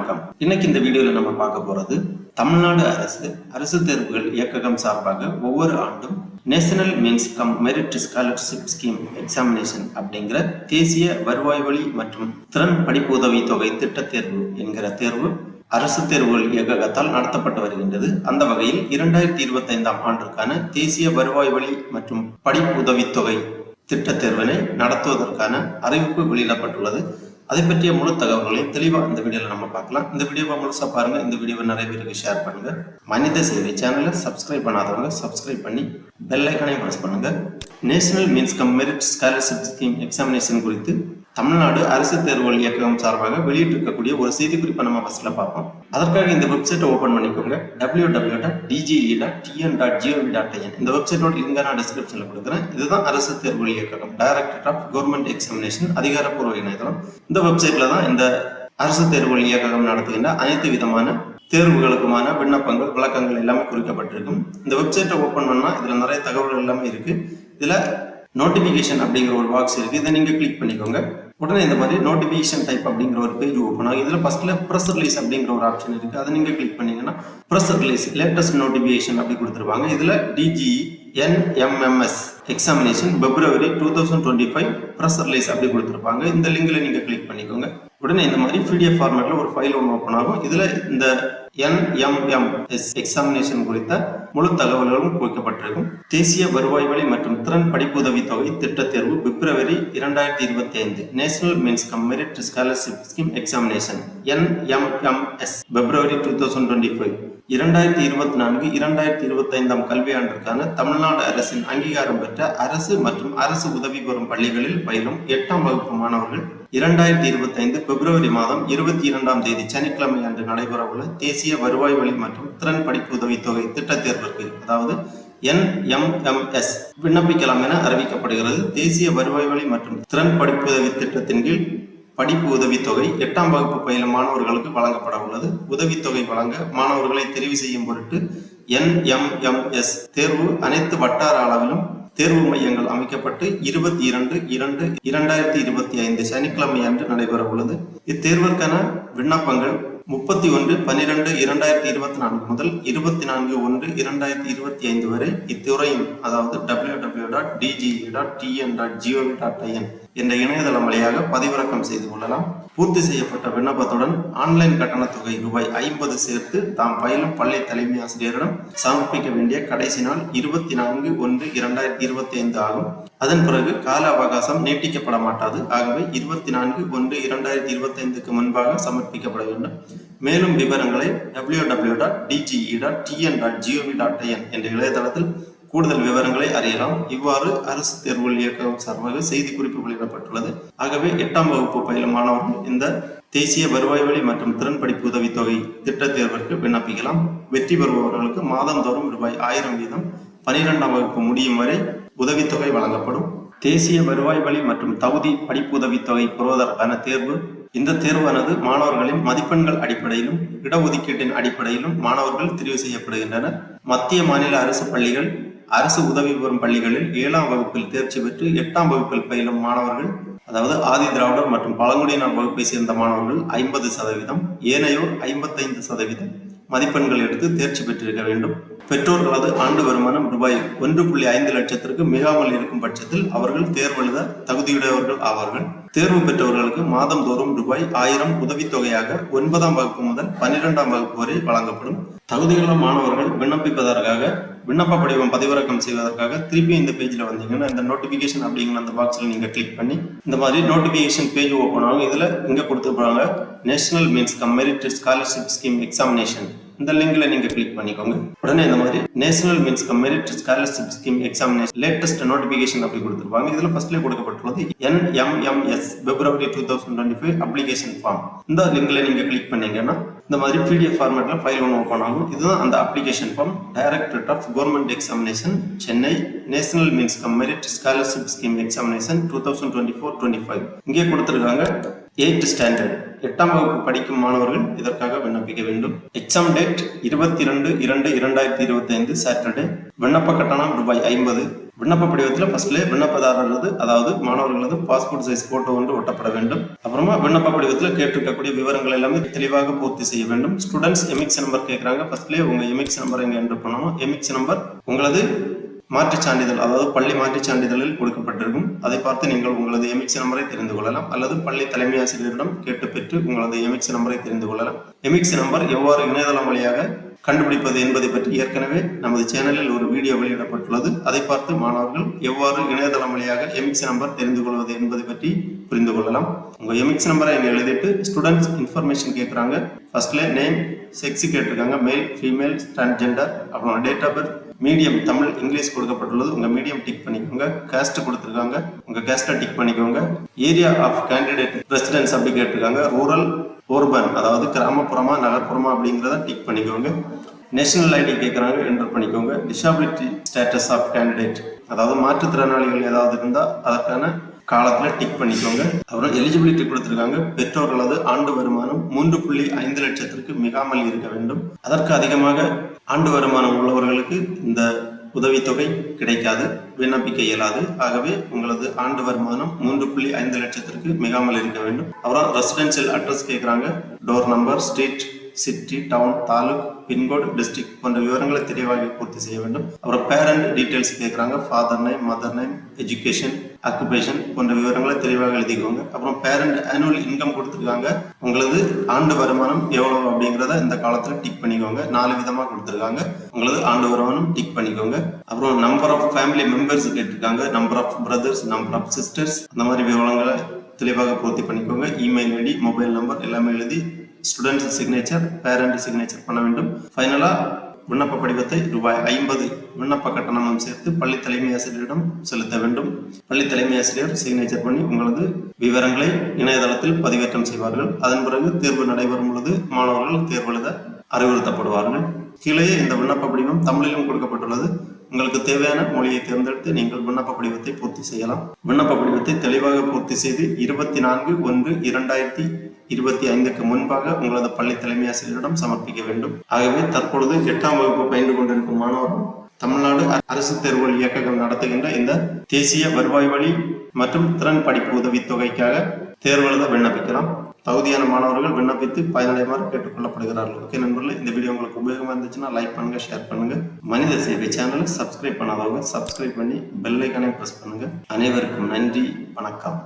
வணக்கம். இன்னைக்கு இந்த வீடியோல நம்ம பார்க்க போறது தமிழ்நாடு அரசு தேர்வுகள் இயக்ககம் சார்பாக ஒவ்வொரு ஆண்டும் national means cum merit scholarship scheme examination அப்படிங்கிற தேசிய வருவாய் வழி மற்றும் திறன் படிப்பு உதவி தொகை திட்ட தேர்வு என்கிற தேர்வு அரசு தேர்வுகள் இயக்ககத்தால் நடத்தப்பட்டு வருகின்றது. அந்த வகையில் 2025ஆம் ஆண்டிற்கான தேசிய வருவாய் வழி மற்றும் படிப்பு உதவித்தொகை திட்ட தேர்வினை நடத்துவதற்கான அறிவிப்பு வெளியிடப்பட்டுள்ளது. அதை பற்றிய முழு தகவல்களை தெளிவாக இந்த வீடியோவில் நம்ம பார்க்கலாம். இந்த வீடியோவை முழுசாக பாருங்க. இந்த வீடியோவை நிறைய பேருக்கு ஷேர் பண்ணுங்க. மனித சேவை சேனலை சப்ஸ்கிரைப் பண்ணாதவங்க சப்ஸ்கிரைப் பண்ணி பெல் ஐக்கானையும் பிரஸ் பண்ணுங்க. National means cum merit scholarship scheme examination குறித்து தமிழ்நாடு அரசு தேர்வுகள் இயக்ககம் சார்பாக வெளியிட்டிருக்கக்கூடிய ஒரு செய்தி குறிப்பை நம்ம ஃபர்ஸ்ட்ல பார்ப்போம். அதற்காக இந்த வெப்சைட்டை ஓபன் பண்ணிக்கோங்க. www.dge.tn. இந்த வெப்சைட்டோட லிங்கை நான் டிஸ்கிரிப்ஷன்ல கொடுக்குறேன். இதுதான் அரசு தேர்வுகள் இயக்ககம், டைரக்டரேட் ஆஃப் கவர்மெண்ட் எக்ஸாமினேஷன் அதிகாரப்பூர்வ இணையதளம். இந்த வெப்சைட்ல தான் இந்த அரசு தேர்வுகள் இயக்ககம் நடத்துகின்ற அனைத்து விதமான தேர்வுகளுக்குமான விண்ணப்பங்கள் விளக்கங்கள் எல்லாமே குறிக்கப்பட்டிருக்கும். இந்த வெப்சைட்டை ஓபன் பண்ணா இதுல நிறைய தகவல்கள் எல்லாமே இருக்கு. இதுல நோட்டிபிகேஷன் அப்படிங்கிற ஒரு பாக்ஸ் இருக்கு. இதை நீங்க கிளிக் பண்ணிக்கோங்க. உடனே இந்த மாதிரி நோட்டிபிகேஷன் டைப் அப்படிங்கிற ஒரு பேஜ் ஓப்பன் ஆகும். இதுல ஃபர்ஸ்ட்ல பிரஸ் ரிலீஸ் அப்படிங்கிற ஒரு ஆப்ஷன் இருக்கு. அதை நீங்க கிளிக் பண்ணீங்கன்னா பிரஸ் ரிலீஸ் லேட்டஸ்ட் நோட்டிபிகேஷன் அப்படி கொடுத்துருப்பாங்க. இதுல DGNMMS examination February 2025 press release அப்படி கொடுத்துருப்பாங்க. இந்த லிங்க்ல நீங்க கிளிக் பண்ணிக்கோங்க. உடனே இந்த மாதிரி PDF ஃபார்மேட்ல ஒரு ஃபைல் ஒன்று ஓப்பன் ஆகும். இதுல இந்த NMMS எக்ஸாமினேஷன் குறித்த முழு தகவல்களும் குறிக்கப்பட்டிருக்கும். தேசிய வருவாய் வழி மற்றும் திறன் படிப்பு உதவி தொகை திட்ட தேர்வு February 2025 national means cum merit scholarship scheme examination NMMS February 2025 2024-2025 கல்வியாண்டிற்கான தமிழ்நாடு அரசின் அங்கீகாரம் பெற்ற அரசு மற்றும் அரசு உதவி பெறும் பள்ளிகளில் பயிலும் 8ஆம் வகுப்பு மாணவர்கள் 2025 பிப்ரவரி மாதம் 22ஆம் தேதி சனிக்கிழமை அன்று நடைபெறவுள்ள தேசிய வருவாய் வழி மற்றும் திறன் படிப்பு உதவி தொகை திட்ட தேர்விற்கு அதாவது NMMS விண்ணப்பிக்கலாம் என அறிவிக்கப்படுகிறது. தேசிய வருவாய் வழி மற்றும் திறன் படிப்பு உதவி திட்டத்தின் கீழ் படிப்பு உதவித்தொகை 8ஆம் வகுப்பு பயிலும் மாணவர்களுக்கு வழங்கப்பட உள்ளது. உதவித்தொகை வழங்க மாணவர்களை தெரிவு செய்யும் பொருட்டு NMMS தேர்வு அனைத்து வட்டார அளவிலும் தேர்வு மையங்கள் அமைக்கப்பட்டு 22/2/2025 சனிக்கிழமை அன்று நடைபெற உள்ளது. இத்தேர்விற்கான விண்ணப்பங்கள் 31/12/2024 முதல் 24/1/2025 வரை இத்துறையின் அதாவது www.dge.tn.gov.in என்ற இணையதளம் வழியாக பதிவிறக்கம் செய்து கொள்ளலாம். பூர்த்தி செய்யப்பட்ட விண்ணப்பத்துடன் ஆன்லைன் கட்டண தொகை ₹50 சேர்த்து தாம் பயிலும் பள்ளி தலைமை ஆசிரியரிடம் சமர்ப்பிக்க வேண்டிய கடைசி நாள் 24/1/2025 ஆகும். அதன் பிறகு கால அவகாசம் நீட்டிக்கப்பட மாட்டாது. ஆகவே 24/1/2025 முன்பாக சமர்ப்பிக்கப்பட வேண்டும். மேலும் விவரங்களை www.dge.tn.gov.in என்ற இணையதளத்தில் கூடுதல் விவரங்களை அறியலாம். இவ்வாறு அரசு தேர்வுகள் இயக்ககம் சார்பாக செய்தி குறிப்பு வெளியிடப்பட்டுள்ளது. ஆகவே 8ஆம் வகுப்பு பயிலும் மாணவர்கள் இந்த தேசிய வருவாய் வழி மற்றும் திறன் படிப்பு உதவி தொகை திட்ட தேர்விற்கு விண்ணப்பிக்கலாம். வெற்றி பெறுபவர்களுக்கு மாதந்தோறும் ₹1000 வீதம் 12ஆம் வகுப்பு முடியும் வரை உதவித்தொகை வழங்கப்படும். தேசிய வருவாய் வழி மற்றும் தகுதி படிப்பு உதவித்தொகை பெறுவதற்கான தேர்வு இந்த தேர்வானது மாணவர்களின் மதிப்பெண்கள் அடிப்படையிலும் இடஒதுக்கீட்டின் அடிப்படையிலும் மாணவர்கள் தெரிவு செய்யப்படுகின்றனர். மத்திய மாநில அரசு பள்ளிகள் அரசு உதவி பெறும் பள்ளிகளில் 7ஆம் வகுப்பில் தேர்ச்சி பெற்று 8ஆம் வகுப்பில் பயிலும் மாணவர்கள் அதாவது ஆதி திராவிடர் மற்றும் பழங்குடியினர் வகுப்பை சேர்ந்த மாணவர்கள் 50%, ஏனையோர் 55% மதிப்பெண்கள் எடுத்து தேர்ச்சி பெற்றிருக்க வேண்டும். பெற்றோர்களது ஆண்டு வருமானம் ₹1.5 லட்சத்திற்கு மிகாமல் இருக்கும் பட்சத்தில் அவர்கள் தேர்வெழுத தகுதியுடையவர்கள் ஆவார்கள். தேர்வு பெற்றவர்களுக்கு மாதந்தோறும் ₹1000 உதவித்தொகையாக 9ஆம் வகுப்பு முதல் 12ஆம் வகுப்பு வரை வழங்கப்படும். தகுதியுள்ள மாணவர்கள் விண்ணப்பிப்பதற்காக விண்ணப்ப படிவம் பதிவிறக்கம் செய்வதற்காக திருப்பி இந்த பேஜ்ல வந்தீங்கன்னா இந்த நோட்டிபிகேஷன் அப்படிங்கிற அந்த பாக்ஸ்ல நீங்க கிளிக் பண்ணி இந்த மாதிரி நோட்டிபிகேஷன் பேஜ் ஓப்பன் ஆகும். இதுல இங்க கொடுத்துருப்பாங்க national means cum merit scholarship scheme examination. இந்த லிங்க்ல நீங்க கிளிக் பண்ணிக்கோங்க. உடனே இந்த மாதிரி national means cum merit scholarship scheme examination latest notification அப்படி கொடுத்துருப்பாங்க. இதுல ஃபர்ஸ்ட்ல கொடுக்கப்பட்டுள்ளது NMMS February 2025 அப்ளிகேஷன் ஃபார்ம். இந்த லிங்க்ல நீங்க கிளிக் பண்ணீங்கன்னா இந்த மாதிரி PDF ஃபார்மேட்ல ஃபைல் ஒன்று ஓப்பன் ஆகும். இதுதான் அந்த application form. Directorate of government examination Chennai national means cum merit scholarship scheme examination 2024-25 இங்கே கொடுத்திருக்காங்க. 8th ஸ்டாண்டர்ட் 8ஆம் வகுப்பு படிக்கும் மாணவர்கள் இதற்காக விண்ணப்பிக்க வேண்டும். Exam date 22/2/2025 Saturday. விண்ணப்ப கட்டணம் ரூபாய் 50. விண்ணப்ப படிவத்தில் ஃபர்ஸ்ட்லேயே விண்ணப்பதாரரது அதாவது மாணவர்களது பாஸ்போர்ட் சைஸ் போட்டோ ஒன்று ஒட்டப்பட வேண்டும். அப்புறமா விண்ணப்ப படிவத்தில் கேட்டிருக்கக்கூடிய விவரங்கள் எல்லாமே தெளிவாக பூர்த்தி செய்ய வேண்டும். ஸ்டூடெண்ட்ஸ் எமிக்ஸ் நம்பர் கேட்குறாங்க. ஃபர்ஸ்ட்லேயே உங்க எமிக்ஸ் நம்பர் இங்கே என்டர் பண்ணணும். எமிக்ஸ் நம்பர் உங்களது மாற்றுச் சான்றிதழ் அதாவது பள்ளி மாற்றுச் சான்றிதழில் கொடுக்கப்பட்டிருக்கும். அதை பார்த்து நீங்கள் உங்களது எமிக்ஸ் நம்பரை தெரிந்து கொள்ளலாம் அல்லது பள்ளி தலைமை ஆசிரியரிடம் கேட்டு பெற்று உங்களது எமிக்ஸ் நம்பரை தெரிந்து கொள்ளலாம். எமிக்ஸ் நம்பர் எவ்வாறு இணையதளம் வழியாக கண்டுபிடிப்பது என்பதை பற்றி ஏற்கனவே நமது சேனலில் ஒரு வீடியோ வெளியிடப்பட்டுள்ளது. அதை பார்த்து மாணவர்கள் எவ்வாறு இணையதளம் வழியாக எமிக்ஸ் நம்பர் தெரிந்து கொள்வது என்பதை பற்றி புரிந்து கொள்ளலாம். உங்க எமிக்ஸ் நம்பரை இங்க எழுதிட்டு ஸ்டூடெண்ட்ஸ் இன்ஃபர்மேஷன் கேட்குறாங்க. ஃபர்ஸ்ட்ல நேம், செக்ஸ் கேட்டிருக்காங்க, மேல், ஃபீமேல், டிரான்ஸ்ஜெண்டர், அப்புறம் date of birth, medium Tamil English கொடுக்கப்பட்டுள்ளது. உங்க மீடியம் டிக் பண்ணிக்கோங்க. காஸ்ட் கொடுத்துருக்காங்க, உங்க காஸ்ட்டை டிக் பண்ணிக்கோங்க. ஏரியா ஆஃப் கேண்டிடேட் ரெசிடென்ஸ் அப்படி கேட்டிருக்காங்க. ரூரல், urban அதாவது கிராமப்புறமா நகர்ப்புறமா அப்படிங்கிறத டிக் பண்ணிக்கோங்க. நேஷனல் ஐடி கேட்குறாங்க, என்டர் பண்ணிக்கோங்க. டிசபிலிட்டி ஸ்டேட்டஸ் ஆஃப் கேண்டிடேட் அதாவது மாற்றுத்திறனாளிகள் ஏதாவது இருந்தால் அதற்கான காலத்தில் டிக் பண்ணிக்கோங்க. அப்புறம் எலிஜிபிலிட்டி கொடுத்துருக்காங்க. பெற்றோர்களது ஆண்டு வருமானம் 3.5 லட்சத்திற்கு மிகாமல் இருக்க வேண்டும். அதற்கு அதிகமாக ஆண்டு வருமானம் உள்ளவர்களுக்கு இந்த உதவித்தொகை கிடைக்காது, விண்ணப்பிக்க இயலாது. ஆகவே உங்களது ஆண்டு வருமானம் 3.5 லட்சத்திற்கு மிகாமல் இருக்க வேண்டும். அப்புறம் ரெசிடென்சியல் அட்ரஸ் கேட்குறாங்க. Door number, street, city, town, taluk, pincode, district போன்ற விவரங்களை தெளிவாக பூர்த்தி செய்ய வேண்டும். அப்புறம் பேரண்ட் டீடைல்ஸ் கேட்குறாங்க. Father name, mother name, education, occupation போன்ற விவரங்களை தெளிவாக எழுதிக்கோங்க. அப்புறம் பேரண்ட் ஆனுவல் இன்கம் கொடுத்துருக்காங்க. உங்களது ஆண்டு வருமானம் எவ்வளவு அப்படிங்கிறத இந்த காலத்தில் டிக் பண்ணிக்கோங்க. 4 விதமாக கொடுத்துருக்காங்க. உங்களது ஆண்டு வருமானம் டிக் பண்ணிக்கோங்க. அப்புறம் நம்பர் ஆஃப் ஃபேமிலி மெம்பர்ஸ் கேட்டிருக்காங்க. Number of brothers, number of sisters, அந்த மாதிரி விவரங்களை தெளிவாக பூர்த்தி பண்ணிக்கோங்க. இமெயில் ஐடி, மொபைல் நம்பர் எல்லாமே எழுதி ஸ்டூடெண்ட்ஸ் சிக்னேச்சர், பேரண்ட் சிக்னேச்சர் பண்ண வேண்டும். ஃபைனலா விண்ணப்ப படிவத்தை ரூபாய் 50 விண்ணப்ப கட்டணமும் சேர்த்து பள்ளி தலைமை ஆசிரியரிடம் செலுத்த வேண்டும். பள்ளி தலைமை ஆசிரியர் சிக்னேச்சர் பண்ணி உங்களது விவரங்களை இணையதளத்தில் பதிவேற்றம் செய்வார்கள். அதன் பிறகு தேர்வு நடைபெறும் பொழுது மாணவர்கள் தேர்வு எழுத அறிவுறுத்தப்படுவார்கள். கீழே இந்த விண்ணப்ப படிவம் தமிழிலும் கொடுக்கப்பட்டுள்ளது. உங்களுக்கு தேவையான மொழியை தேர்ந்தெடுத்து நீங்கள் விண்ணப்ப படிவத்தை பூர்த்தி செய்யலாம். விண்ணப்ப படிவத்தை தெளிவாக பூர்த்தி செய்து 24/1/2025க்கு முன்பாக உங்களது பள்ளி தலைமை ஆசிரியரிடம் சமர்ப்பிக்க வேண்டும். ஆகவே தற்பொழுது 8ஆம் வகுப்பு பயின்று கொண்டிருக்கும் மாணவர்கள் தமிழ்நாடு அரசு தேர்வுகள் இயக்ககம் நடத்துகின்ற இந்த தேசிய வருவாய் வழி மற்றும் திறன் படிப்பு உதவித்தொகைக்காக தேர்வு எழுத விண்ணப்பிக்கலாம். தகுதியான மாணவர்கள் விண்ணப்பித்து பயனடைமாறு கேட்டுக்கொள்ளப்படுகிறார்கள். ஓகே நண்பர்களே, இந்த வீடியோ உங்களுக்கு உபயோகமாக இருந்துச்சுன்னா லைக் பண்ணுங்க, ஷேர் பண்ணுங்க. மனித சேவை சேனலை சப்ஸ்கிரைப் பண்ணாதவங்க சப்ஸ்கிரைப் பண்ணி பெல் ஐக்கானை பிரஸ் பண்ணுங்க. அனைவருக்கும் நன்றி, வணக்கம்.